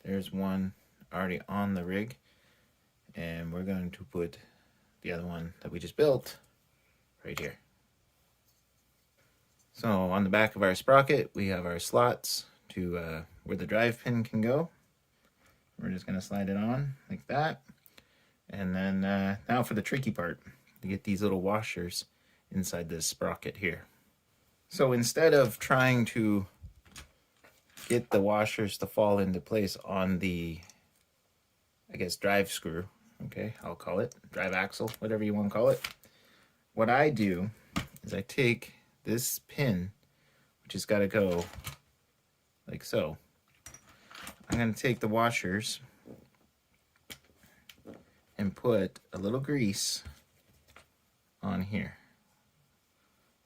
There's one already on the rig, and we're going to put the other one that we just built right here. So on the back of our sprocket, we have our slots to where the drive pin can go. We're just going to slide it on like that. And then now for the tricky part, to get these little washers inside this sprocket here. So instead of trying to get the washers to fall into place on the, I guess, drive screw, okay, I'll call it, drive axle, whatever you want to call it, what I do is I take this pin, which has got to go like so. I'm going to take the washers and put a little grease on here.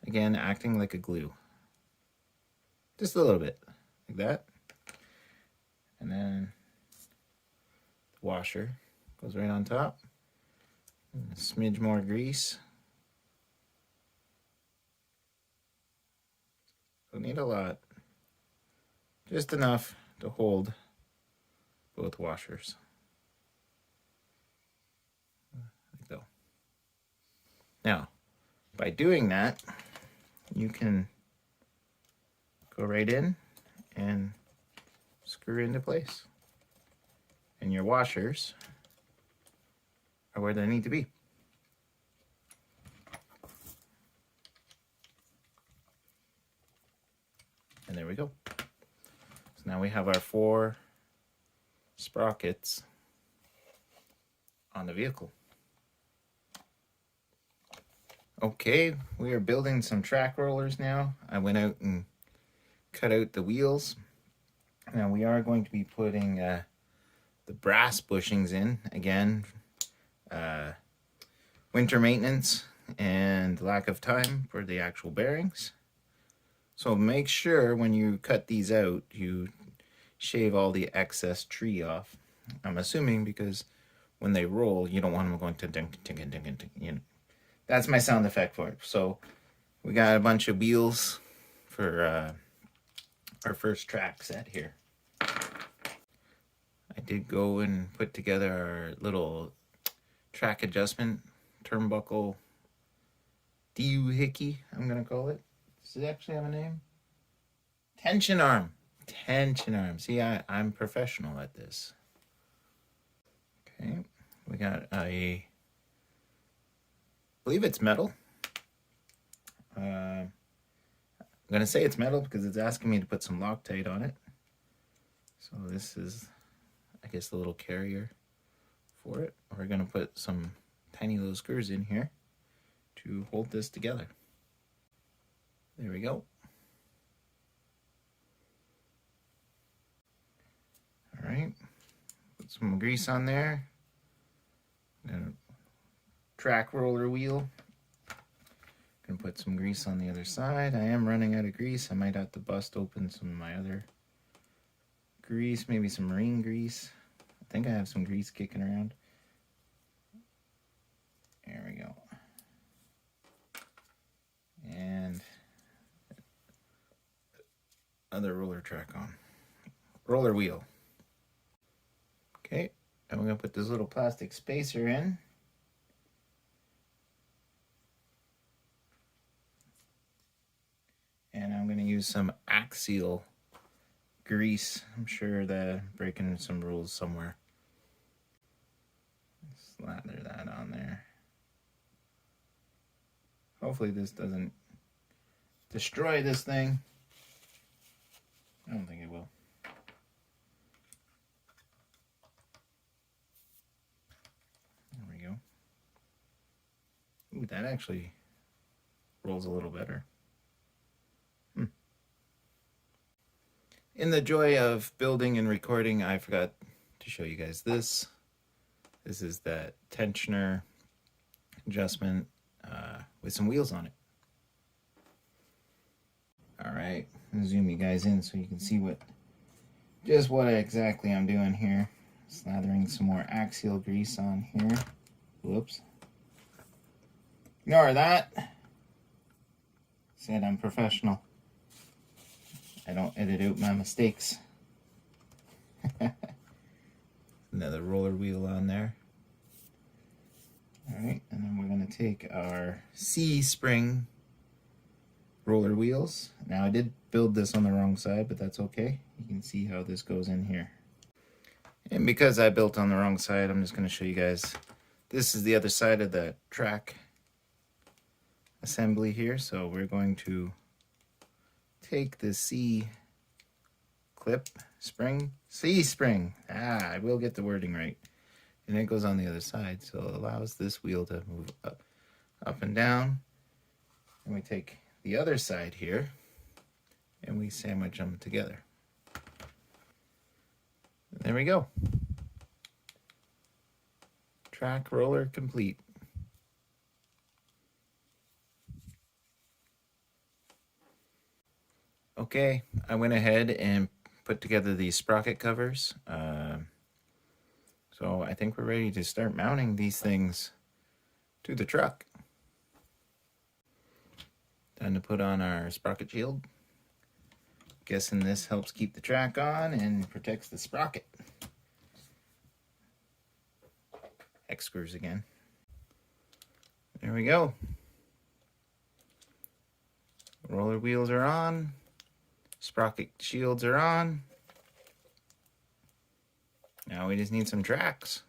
Again, acting like a glue. Just a little bit, like that. And then the washer goes right on top. And a smidge more grease. Don't need a lot. Just enough to hold both washers. Like so. Now, by doing that, you can go right in and screw into place. And your washers are where they need to be. And there we go. So now we have our 4 sprockets on the vehicle. Okay, we are building some track rollers now. I went out and cut out the wheels. Now we are going to be putting the brass bushings in again. Winter maintenance and lack of time for the actual bearings. So make sure when you cut these out, you shave all the excess tree off. I'm assuming because when they roll, you don't want them going to dink, dink, dink, dink, you know. That's my sound effect for it. So we got a bunch of wheels for our first track set here. I did go and put together our little track adjustment turnbuckle doohickey, I'm going to call it. Does it actually have a name? Tension arm. Tension arm. See, I'm professional at this. Okay, we got I believe it's metal. I'm going to say it's metal because it's asking me to put some Loctite on it. So this is, I guess, the little carrier for it. We're going to put some tiny little screws in here to hold this together. There we go. All right, put some grease on there. And a track roller wheel. Gonna put some grease on the other side. I am running out of grease. I might have to bust open some of my other grease, maybe some marine grease. I think I have some grease kicking around. There we go. And other roller track on. Roller wheel. Okay, and we're gonna put this little plastic spacer in. And I'm gonna use some axial grease. I'm sure that I'm breaking some rules somewhere. Slather that on there. Hopefully this doesn't destroy this thing. I don't think it will. There we go. Ooh, that actually rolls a little better. In the joy of building and recording, I forgot to show you guys this. This is that tensioner adjustment with some wheels on it. All right, I'm gonna zoom you guys in so you can see what exactly I'm doing here. Slathering some more axial grease on here. Whoops. Ignore that. Said I'm professional. I don't edit out my mistakes. another roller wheel on there. Alright, and then we're going to take our C-spring roller wheels. Now I did build this on the wrong side, but that's okay. You can see how this goes in here. And because I built on the wrong side, I'm just going to show you guys. This is the other side of the track assembly here. So we're going to take the C spring. I will get the wording right. And it goes on the other side, so it allows this wheel to move up and down. And we take the other side here and we sandwich them together. And there we go. Track roller complete. Okay, I went ahead and put together these sprocket covers. So I think we're ready to start mounting these things to the truck. Time to put on our Sprocket Shield. Guessing this helps keep the track on and protects the sprocket. Hex screws again. There we go. Roller wheels are on. Sprocket shields are on. Now we just need some tracks.